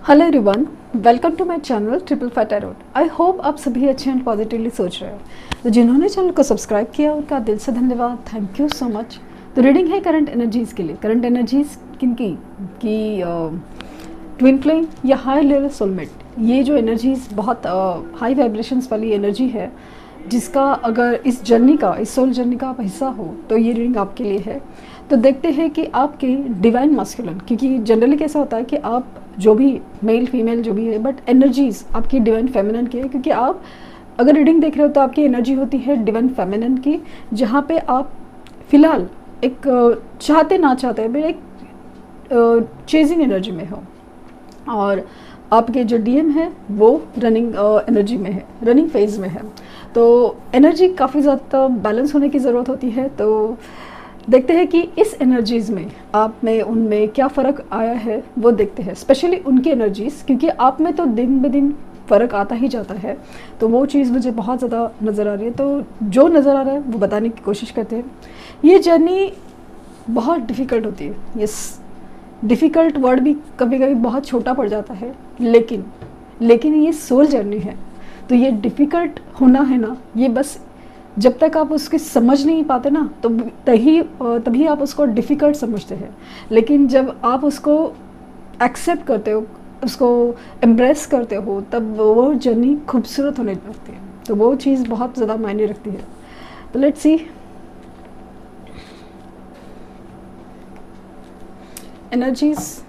Hello everyone, welcome to my channel triple five tarot. I hope आप सभी अच्छे and positively सोच रहे हो। तो जिन्होंने चैनल को सब्सक्राइब किया उनका दिल से धन्यवाद, थैंक यू सो मच। तो रीडिंग है करंट एनर्जीज़ के लिए। करंट एनर्जीज़ किन की ट्विन फ्लेम या हाई लेवल सोलमेट। ये जो एनर्जीज़ बहुत हाई वाइब्रेशंस वाली एनर्जी है, जिसका अगर इस सोल जर्नी का आप हिस्सा हो तो ये रीडिंग आपके लिए है। तो देखते हैं कि आपके डिवाइन मास्कुलिन, क्योंकि जनरली कैसा होता है कि आप जो भी मेल फीमेल जो भी है, बट एनर्जीज आपकी डिवाइन फेमिनिन की है। क्योंकि आप अगर रीडिंग देख रहे हो तो आपकी एनर्जी होती है डिवाइन फेमिनिन की, जहाँ पे आप फिलहाल एक चाहते ना चाहते भी एक चेजिंग एनर्जी में हो, और आपके जो डीएम है वो रनिंग एनर्जी में है, रनिंग फेज में है। तो एनर्जी काफ़ी ज़्यादा बैलेंस होने की ज़रूरत होती है। तो देखते हैं कि इस एनर्जीज़ में आप में उनमें क्या फ़र्क आया है, वो देखते हैं। स्पेशली उनकी एनर्जीज़, क्योंकि आप में तो दिन ब दिन फ़र्क आता ही जाता है। तो वो चीज़ मुझे बहुत ज़्यादा नज़र आ रही है। तो जो नज़र आ रहा है वो बताने की कोशिश करते हैं। ये जर्नी बहुत डिफ़िकल्ट होती है। यस, डिफ़िकल्ट वर्ड भी कभी कभी बहुत छोटा पड़ जाता है, लेकिन ये सोल जर्नी है। तो ये डिफ़िकल्ट होना है ना, ये बस जब तक आप उसकी समझ नहीं पाते ना, तो तभी आप उसको डिफ़िकल्ट समझते हैं। लेकिन जब आप उसको एक्सेप्ट करते हो, उसको एम्ब्रेस करते हो, तब वो जर्नी खूबसूरत होने लगती है। तो वो चीज़ बहुत ज़्यादा मायने रखती है। तो let's see energies.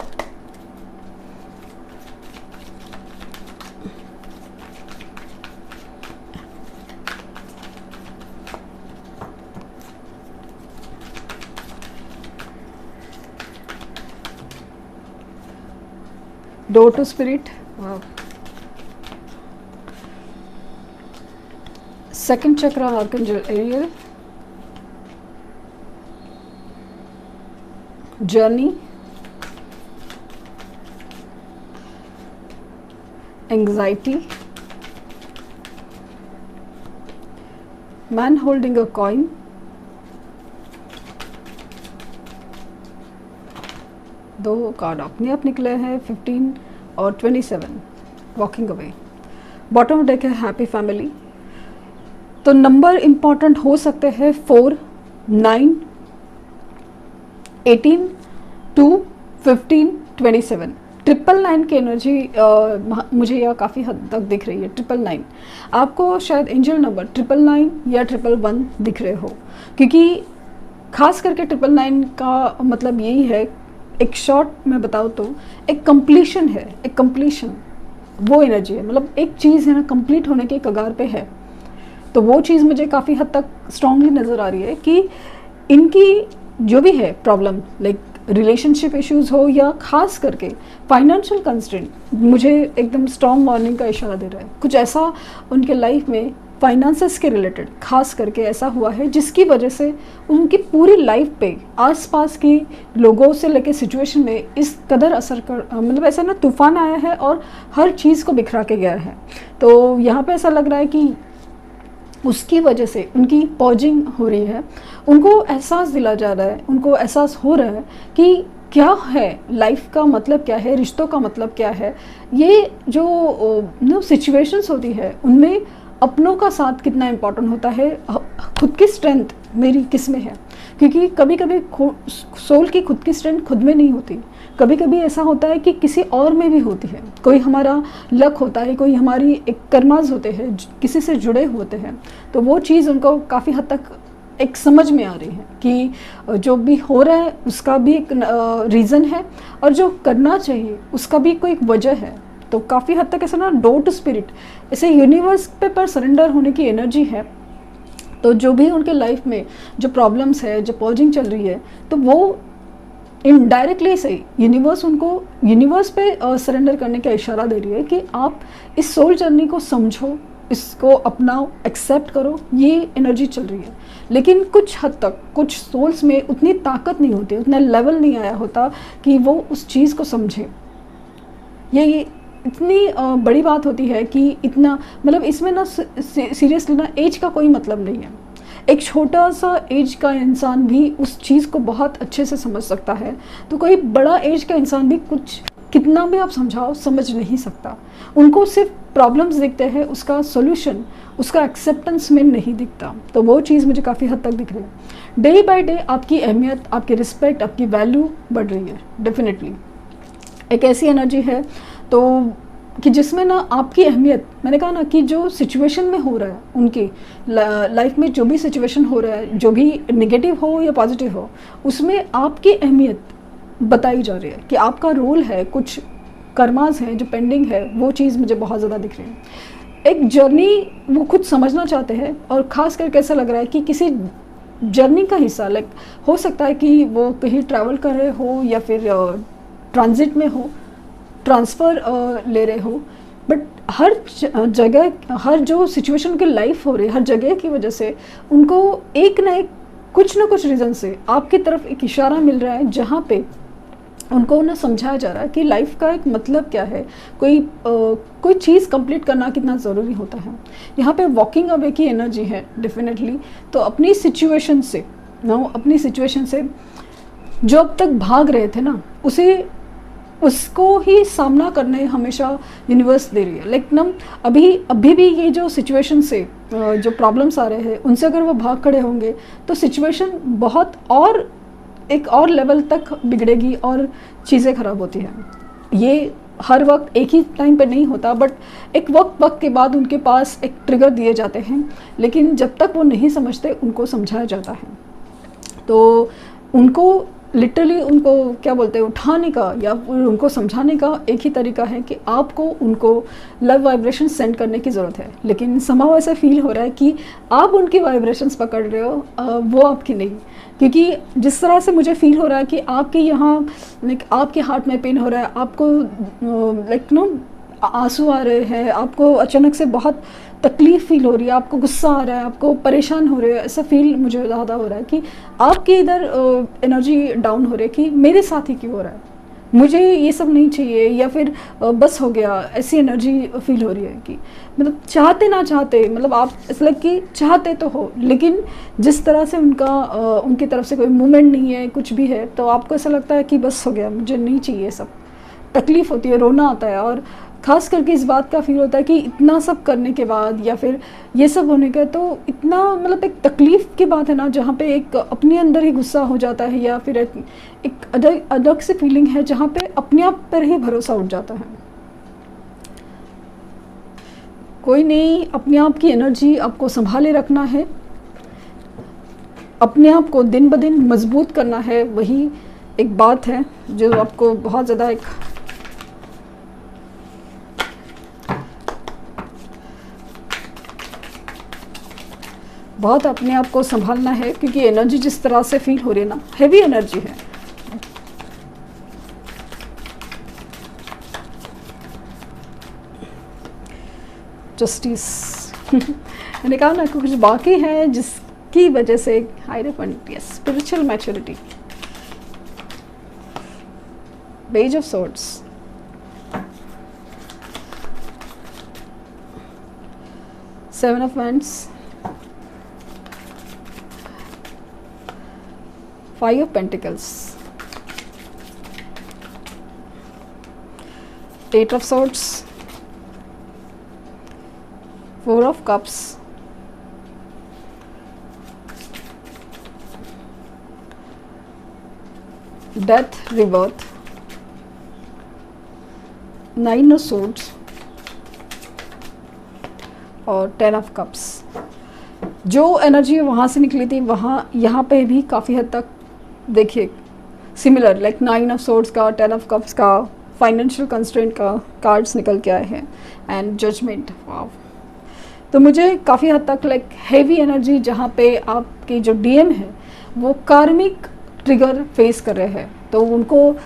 Door to spirit, second chakra archangel Ariel, journey, anxiety, man holding a coin, दो कार्ड अपने आप निकले हैं, 15 और 27, वॉकिंग अवे। बॉटम डेक है हैप्पी फैमिली। तो नंबर इम्पॉर्टेंट हो सकते हैं 4, 9, 18, 2, 15, 27। 999 की एनर्जी मुझे यह काफ़ी हद तक दिख रही है। 999 आपको शायद एंजल नंबर 999 या 111 दिख रहे हो, क्योंकि खास करके 999 का मतलब यही है, एक शॉर्ट में बताऊँ तो एक कंप्लीशन है, एक कंप्लीशन वो एनर्जी है। मतलब एक चीज़ है ना, कंप्लीट होने के कगार पे है। तो वो चीज़ मुझे काफ़ी हद तक स्ट्रांगली नज़र आ रही है कि इनकी जो भी है प्रॉब्लम, लाइक रिलेशनशिप इश्यूज़ हो या खास करके फाइनेंशियल कंस्ट्रेंट, मुझे एकदम स्ट्रॉन्ग वार्निंग का इशारा दे रहा है। कुछ ऐसा उनके लाइफ में फाइनेंसेस के रिलेटेड खास करके ऐसा हुआ है, जिसकी वजह से उनकी पूरी लाइफ पे आसपास के लोगों से लेके सिचुएशन में इस कदर असर कर, मतलब ऐसा ना तूफान आया है और हर चीज़ को बिखरा के गया है। तो यहाँ पे ऐसा लग रहा है कि उसकी वजह से उनकी पॉजिंग हो रही है। उनको एहसास दिला जा रहा है, उनको एहसास हो रहा है कि क्या है लाइफ का मतलब, क्या है रिश्तों का मतलब, क्या है। ये जो सिचुएशंस होती है उनमें अपनों का साथ कितना इम्पोर्टेंट होता है, खुद की स्ट्रेंथ मेरी किस में है। क्योंकि कभी कभी सोल की खुद की स्ट्रेंथ खुद में नहीं होती। कभी कभी ऐसा होता है कि किसी और में भी होती है। कोई हमारा लक होता है, कोई हमारी एक कर्माज होते हैं, किसी से जुड़े होते हैं। तो वो चीज़ उनको काफ़ी हद तक एक समझ में आ रही है कि जो भी हो रहा है उसका भी एक रीज़न है, और जो करना चाहिए उसका भी कोई एक वजह है। तो काफ़ी हद तक ऐसा ना डोर टू स्पिरिट, ऐसे यूनिवर्स पे पर सरेंडर होने की एनर्जी है। तो जो भी उनके लाइफ में जो प्रॉब्लम्स है, जो पॉजिंग चल रही है, तो वो इनडायरेक्टली सही यूनिवर्स पे सरेंडर करने का इशारा दे रही है कि आप इस सोल जर्नी को समझो, इसको अपनाओ, एक्सेप्ट करो। ये एनर्जी चल रही है। लेकिन कुछ हद तक कुछ सोल्स में उतनी ताकत नहीं होती, उतना लेवल नहीं आया होता कि वो उस चीज़ को समझे। ये इतनी बड़ी बात होती है कि इतना, मतलब इसमें ना सीरियसली ना एज का कोई मतलब नहीं है। एक छोटा सा एज का इंसान भी उस चीज़ को बहुत अच्छे से समझ सकता है। तो कोई बड़ा एज का इंसान भी कुछ कितना भी आप समझाओ समझ नहीं सकता। उनको सिर्फ प्रॉब्लम्स दिखते हैं, उसका सोल्यूशन, उसका एक्सेप्टेंस में नहीं दिखता। तो वो चीज़ मुझे काफ़ी हद तक दिख रही है। डे बाय डे आपकी अहमियत, आपकी रिस्पेक्ट, आपकी वैल्यू बढ़ रही है। डेफिनेटली एक ऐसी एनर्जी है तो कि जिसमें ना आपकी अहमियत, मैंने कहा ना कि जो सिचुएशन में हो रहा है उनकी लाइफ में, जो भी सिचुएशन हो रहा है, जो भी नेगेटिव हो या पॉजिटिव हो, उसमें आपकी अहमियत बताई जा रही है कि आपका रोल है, कुछ कर्मास हैं जो पेंडिंग है, वो चीज़ मुझे बहुत ज़्यादा दिख रही है। एक जर्नी वो खुद समझना चाहते हैं, और ख़ास करके ऐसा लग रहा है कि किसी जर्नी का हिस्सा, लाइक हो सकता है कि वो कहीं ट्रैवल कर रहे हो या फिर ट्रांजिट में हो, ट्रांसफ़र ले रहे हो, बट हर जगह, हर जो सिचुएशन की लाइफ हो रही है, हर जगह की वजह से उनको एक ना कुछ रीज़न से आपकी तरफ एक इशारा मिल रहा है, जहाँ पे उनको ना समझाया जा रहा है कि लाइफ का एक मतलब क्या है, कोई चीज़ कंप्लीट करना कितना ज़रूरी होता है। यहाँ पे वॉकिंग अवे की एनर्जी है डेफिनेटली। तो अपनी सिचुएशन से अपनी सिचुएशन से जो अब तक भाग रहे थे ना, उसको ही सामना करने हमेशा यूनिवर्स दे रही है। लेकिन अभी भी ये जो सिचुएशन से जो प्रॉब्लम्स आ रहे हैं, उनसे अगर वो भाग खड़े होंगे तो सिचुएशन बहुत और एक और लेवल तक बिगड़ेगी और चीज़ें ख़राब होती हैं। ये हर वक्त एक ही टाइम पे नहीं होता, बट एक वक्त के बाद उनके पास एक ट्रिगर दिए जाते हैं, लेकिन जब तक वो नहीं समझते उनको समझाया जाता है। तो उनको लिटरली उनको क्या बोलते हैं, उठाने का या उनको समझाने का एक ही तरीका है कि आपको उनको लव वाइब्रेशन सेंड करने की ज़रूरत है। लेकिन समाव ऐसा फील हो रहा है कि आप उनकी वाइब्रेशंस पकड़ रहे हो, वो आपकी नहीं। क्योंकि जिस तरह से मुझे फील हो रहा है कि आपके यहाँ लाइक आपके हार्ट में पेन हो रहा है, आपको लाइक आंसू आ रहे हैं, आपको अचानक से बहुत तकलीफ़ फील हो रही है, आपको गुस्सा आ रहा है, आपको परेशान हो रहे हैं, ऐसा फील मुझे ज़्यादा हो रहा है कि आपके इधर एनर्जी डाउन हो रही है कि मेरे साथ ही क्यों हो रहा है, मुझे ये सब नहीं चाहिए, या फिर बस हो गया, ऐसी एनर्जी फील हो रही है कि मतलब चाहते ना चाहते, मतलब आप ऐसा लग कि चाहते तो हो, लेकिन जिस तरह से उनकी तरफ से कोई मूवमेंट नहीं है, कुछ भी है, तो आपको ऐसा लगता है कि बस हो गया, मुझे नहीं चाहिए सब। तकलीफ़ होती है, रोना आता है, और ख़ास करके इस बात का फील होता है कि इतना सब करने के बाद या फिर ये सब होने का, तो इतना मतलब एक तकलीफ़ की बात है ना, जहाँ पे एक अपने अंदर ही गुस्सा हो जाता है, या फिर एक अलग से फीलिंग है जहाँ पे अपने आप पर ही भरोसा उठ जाता है। कोई नहीं, अपने आप की एनर्जी आपको संभाले रखना है, अपने आप को दिन ब दिन मजबूत करना है। वही एक बात है जो आपको बहुत ज़्यादा बहुत अपने आप को संभालना है, क्योंकि एनर्जी जिस तरह से फील हो रही है ना, हैवी एनर्जी है। जस्टिस मैंने कहा ना कुछ बाकी है जिसकी वजह से spiritual maturity, page of swords, seven of wands, five of pentacles, eight of swords, four of cups, death, rebirth, nine of swords और टेन ऑफ कप्स। जो एनर्जी वहाँ से निकली थी वहाँ यहाँ पे भी काफ़ी हद तक देखिए similar, like nine of swords का, टेन ऑफ कप्स का, फाइनेंशियल कंस्ट्रेंट का कार्ड्स निकल के आए हैं, एंड जजमेंट। वाव, तो मुझे काफ़ी हद तक लाइक हैवी एनर्जी, जहाँ पे आपकी जो डीएम है वो कार्मिक ट्रिगर फेस कर रहे हैं, तो उनको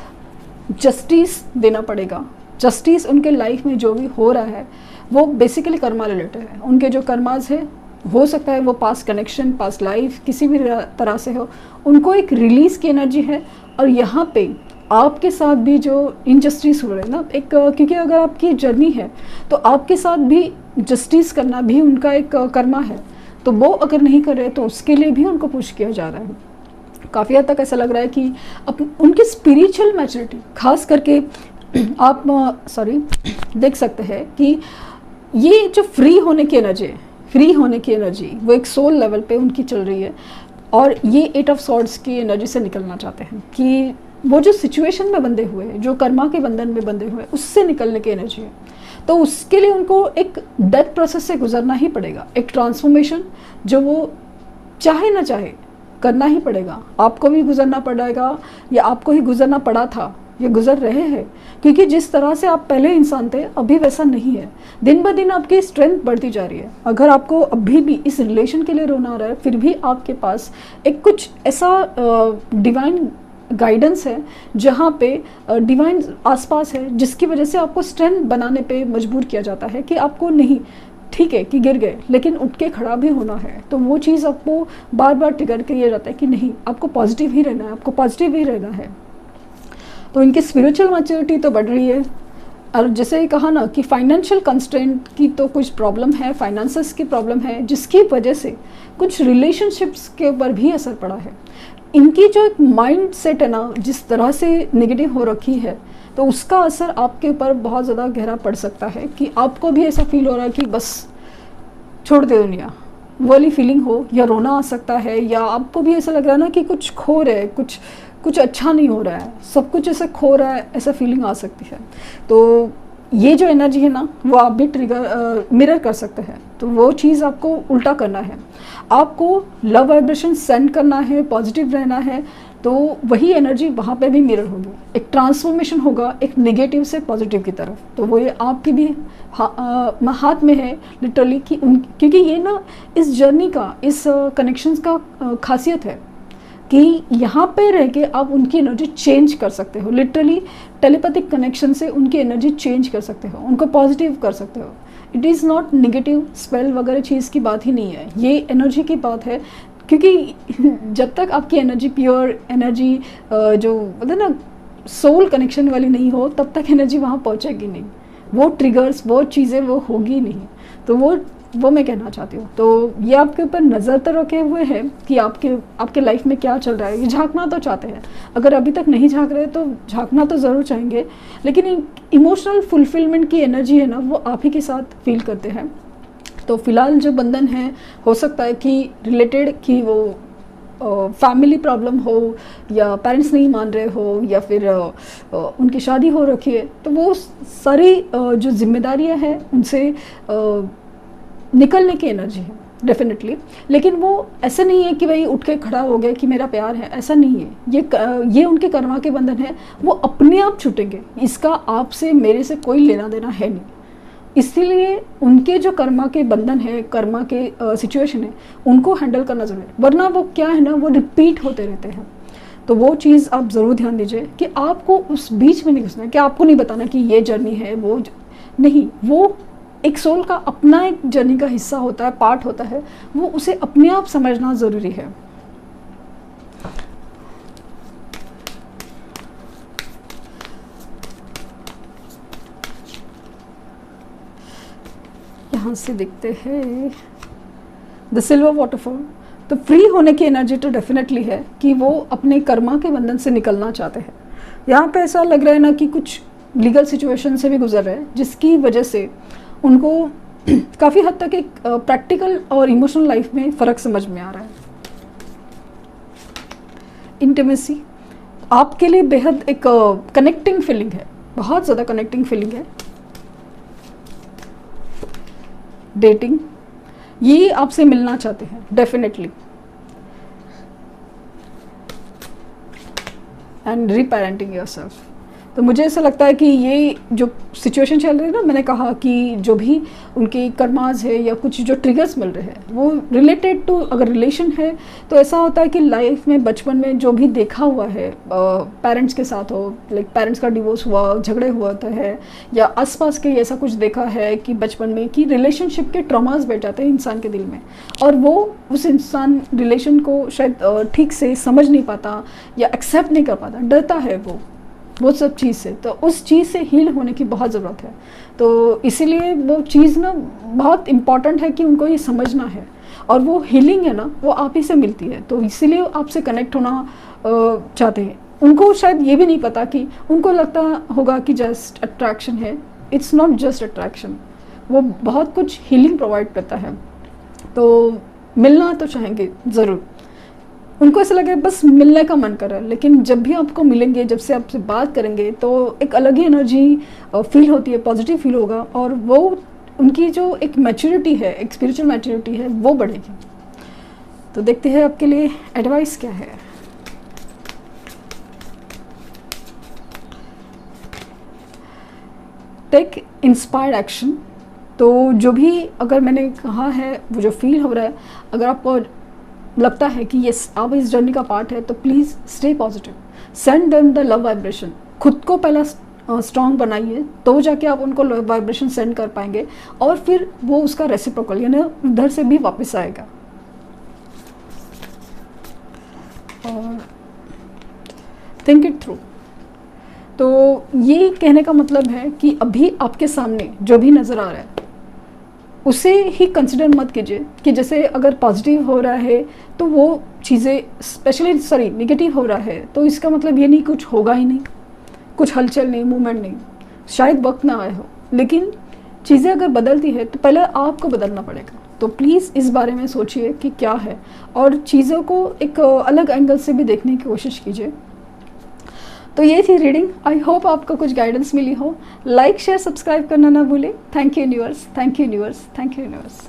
जस्टिस देना पड़ेगा। जस्टिस उनके लाइफ में जो भी हो रहा है वो बेसिकली कर्मा रिलेटेड है। उनके जो कर्माज है, हो सकता है वो पास्ट कनेक्शन, पास्ट लाइफ, किसी भी तरह से हो, उनको एक रिलीज़ की एनर्जी है। और यहाँ पे आपके साथ भी जो इनजस्टिस हो रहा है ना, क्योंकि अगर आपकी जर्नी है तो आपके साथ भी जस्टिस करना भी उनका एक कर्मा है, तो वो अगर नहीं कर रहे तो उसके लिए भी उनको पुश किया जा रहा है। काफ़ी हद तक ऐसा लग रहा है कि उनकी स्पिरिचुअल मैच्योरिटी, खास करके आप सॉरी देख सकते हैं कि ये जो फ्री होने की एनर्जी है, फ्री होने की एनर्जी वो एक सोल लेवल पे उनकी चल रही है, और ये 8 ऑफ सॉर्ड्स की एनर्जी से निकलना चाहते हैं कि वो जो सिचुएशन में बंधे हुए हैं, जो कर्मा के बंधन में बंधे हुए हैं, उससे निकलने की एनर्जी है। तो उसके लिए उनको एक डेथ प्रोसेस से गुजरना ही पड़ेगा, एक ट्रांसफॉर्मेशन जो वो चाहे ना चाहे करना ही पड़ेगा। आपको भी गुजरना पड़ेगा, या आपको ही गुजरना पड़ा था, ये गुजर रहे हैं, क्योंकि जिस तरह से आप पहले इंसान थे अभी वैसा नहीं है। दिन ब दिन आपकी स्ट्रेंथ बढ़ती जा रही है। अगर आपको अभी भी इस रिलेशन के लिए रोना आ रहा है, फिर भी आपके पास एक कुछ ऐसा डिवाइन गाइडेंस है, जहाँ पे डिवाइन आसपास है, जिसकी वजह से आपको स्ट्रेंथ बनाने पे मजबूर किया जाता है कि आपको नहीं, ठीक है कि गिर गए लेकिन उठ के खड़ा भी होना है। तो वो चीज़ आपको बार बार ट्रिगर किया जाता है कि नहीं, आपको पॉजिटिव ही रहना है, आपको पॉजिटिव ही रहना है। तो इनकी स्पिरिचुअल मैच्योरिटी तो बढ़ रही है। और जैसे ही कहा ना कि फाइनेंशियल कंस्ट्रेंट की तो कुछ प्रॉब्लम है, फाइनेंसेस की प्रॉब्लम है, जिसकी वजह से कुछ रिलेशनशिप्स के ऊपर भी असर पड़ा है। इनकी जो एक माइंड सेट है ना, जिस तरह से नेगेटिव हो रखी है, तो उसका असर आपके ऊपर बहुत ज़्यादा गहरा पड़ सकता है कि आपको भी ऐसा फील हो रहा है कि बस छोड़ दे दुनिया, वो वाली फीलिंग हो, या रोना आ सकता है, या आपको भी ऐसा लग रहा है ना कि कुछ खो रहे हैं, कुछ अच्छा नहीं हो रहा है, सब कुछ ऐसे खो रहा है, ऐसा फीलिंग आ सकती है। तो ये जो एनर्जी है ना, वो आप भी मिरर कर सकते हैं। तो वो चीज़ आपको उल्टा करना है, आपको लव वाइब्रेशन सेंड करना है, पॉजिटिव रहना है, तो वही एनर्जी वहाँ पे भी मिरर होगी, एक ट्रांसफॉर्मेशन होगा एक नेगेटिव से पॉजिटिव की तरफ। तो वो ये आपकी भी हाथ में है लिटरली कि क्योंकि ये ना इस जर्नी का, इस कनेक्शंस का खासियत है कि यहाँ पे रह के आप उनकी एनर्जी चेंज कर सकते हो। लिटरली टेलीपैथिक कनेक्शन से उनकी एनर्जी चेंज कर सकते हो, उनको पॉजिटिव कर सकते हो। It is not negative spell वगैरह चीज़ की बात ही नहीं है, ये एनर्जी की बात है। क्योंकि जब तक आपकी एनर्जी प्योर एनर्जी जो मतलब ना सोल कनेक्शन वाली नहीं हो, तब तक एनर्जी वहाँ पहुँचेगी नहीं, वो ट्रिगर्स, वो चीज़ें वो होगी नहीं। तो वो मैं कहना चाहती हूँ। तो ये आपके ऊपर नज़र तो रखे हुए हैं कि आपके लाइफ में क्या चल रहा है, ये झांकना तो चाहते हैं। अगर अभी तक नहीं झांक रहे तो झांकना तो ज़रूर चाहेंगे, लेकिन इमोशनल फुलफिलमेंट की एनर्जी है ना, वो आप ही के साथ फील करते हैं। तो फिलहाल जो बंधन है, हो सकता है कि रिलेटेड कि वो फैमिली प्रॉब्लम हो, या पेरेंट्स नहीं मान रहे हो, या फिर उनकी शादी हो रखी है, तो वो सारी जो जिम्मेदारियां हैं उनसे निकलने की एनर्जी है डेफिनेटली। लेकिन वो ऐसा नहीं है कि भाई उठ के खड़ा हो गया कि मेरा प्यार है, ऐसा नहीं है। ये उनके कर्मा के बंधन है, वो अपने आप छूटेंगे, इसका आपसे मेरे से कोई लेना देना है नहीं। इसीलिए उनके जो कर्मा के बंधन है, कर्मा के सिचुएशन है, उनको हैंडल करना जरूरी है, वरना वो क्या है ना, वो रिपीट होते रहते हैं। तो वो चीज़ आप ज़रूर ध्यान दीजिए कि आपको उस बीच में नहीं घुसना है, कि आपको नहीं बताना कि ये जर्नी है, वो नहीं, वो एक सोल का अपना एक जर्नी का हिस्सा होता है, पार्ट होता है, वो उसे अपने आप समझना ज़रूरी है। यहाँ से देखते हैं द सिल्वर वाटरफॉल। तो फ्री होने की एनर्जी तो डेफिनेटली है कि वो अपने कर्मा के बंधन से निकलना चाहते हैं। यहाँ पे ऐसा लग रहा है ना कि कुछ लीगल सिचुएशन से भी गुजर रहे हैं, जिसकी वजह से उनको काफ़ी हद तक एक प्रैक्टिकल और इमोशनल लाइफ में फ़र्क समझ में आ रहा है। इंटीमेसी आपके लिए बेहद एक कनेक्टिंग फीलिंग है, बहुत ज़्यादा कनेक्टिंग फीलिंग है। डेटिंग, ये आपसे मिलना चाहते हैं डेफिनेटली। And रीपेरेंटिंग yourself. तो मुझे ऐसा लगता है कि ये जो सिचुएशन चल रही है ना, मैंने कहा कि जो भी उनके कर्माज है या कुछ जो ट्रिगर्स मिल रहे हैं, वो रिलेटेड टू, अगर रिलेशन है तो ऐसा होता है कि लाइफ में बचपन में जो भी देखा हुआ है पेरेंट्स के साथ हो, लाइक पेरेंट्स का डिवोर्स हुआ, झगड़े हुआ होता है, या आसपास के ऐसा कुछ देखा है कि बचपन में कि रिलेशनशिप के ट्रॉमास बैठ जाते हैं इंसान के दिल में, और वो उस इंसान रिलेशन को शायद ठीक से समझ नहीं पाता या एक्सेप्ट नहीं कर पाता, डरता है वो सब चीज़ से। तो उस चीज़ से हील होने की बहुत ज़रूरत है। तो इसीलिए वो चीज़ ना बहुत इम्पॉर्टेंट है कि उनको ये समझना है, और वो हीलिंग है ना, वो आप ही से मिलती है। तो इसीलिए आपसे कनेक्ट होना चाहते हैं। उनको शायद ये भी नहीं पता कि उनको लगता होगा कि जस्ट अट्रैक्शन है। इट्स नॉट जस्ट अट्रैक्शन, वो बहुत कुछ हीलिंग प्रोवाइड करता है। तो मिलना तो चाहेंगे ज़रूर, उनको ऐसा लगे बस मिलने का मन कर रहा है, लेकिन जब भी आपको मिलेंगे, जब से आपसे बात करेंगे तो एक अलग ही एनर्जी फील होती है, पॉजिटिव फील होगा, और वो उनकी जो एक मैच्योरिटी है, एक स्पिरिचुअल मैच्योरिटी है, वो बढ़ेगी। तो देखते हैं आपके लिए एडवाइस क्या है। Take inspired action. तो जो भी अगर मैंने कहा है, वो जो फील हो रहा है, अगर आपको लगता है कि यस आप इस जर्नी का पार्ट है, तो please stay positive, send them the love vibration. खुद को पहला स्ट्रॉन्ग बनाइए, तो जाके आप उनको लव वाइब्रेशन सेंड कर पाएंगे, और फिर वो उसका रेसिप्रोकल यानी उधर से भी वापस आएगा। और थिंक इट थ्रू। तो ये कहने का मतलब है कि अभी आपके सामने जो भी नज़र आ रहा है उसे ही कंसिडर मत कीजिए कि जैसे अगर पॉजिटिव हो रहा है तो वो चीज़ें स्पेशली नेगेटिव हो रहा है तो इसका मतलब ये नहीं कुछ होगा ही नहीं, कुछ हलचल नहीं, मूवमेंट नहीं, शायद वक्त ना आया हो। लेकिन चीज़ें अगर बदलती है तो पहले आपको बदलना पड़ेगा। तो प्लीज़ इस बारे में सोचिए कि क्या है, और चीज़ों को एक अलग एंगल से भी देखने की कोशिश कीजिए। तो ये थी रीडिंग। आई होप आपको कुछ गाइडेंस मिली हो। लाइक शेयर सब्सक्राइब करना ना भूलें। Thank you universe, thank you universe, thank you universe.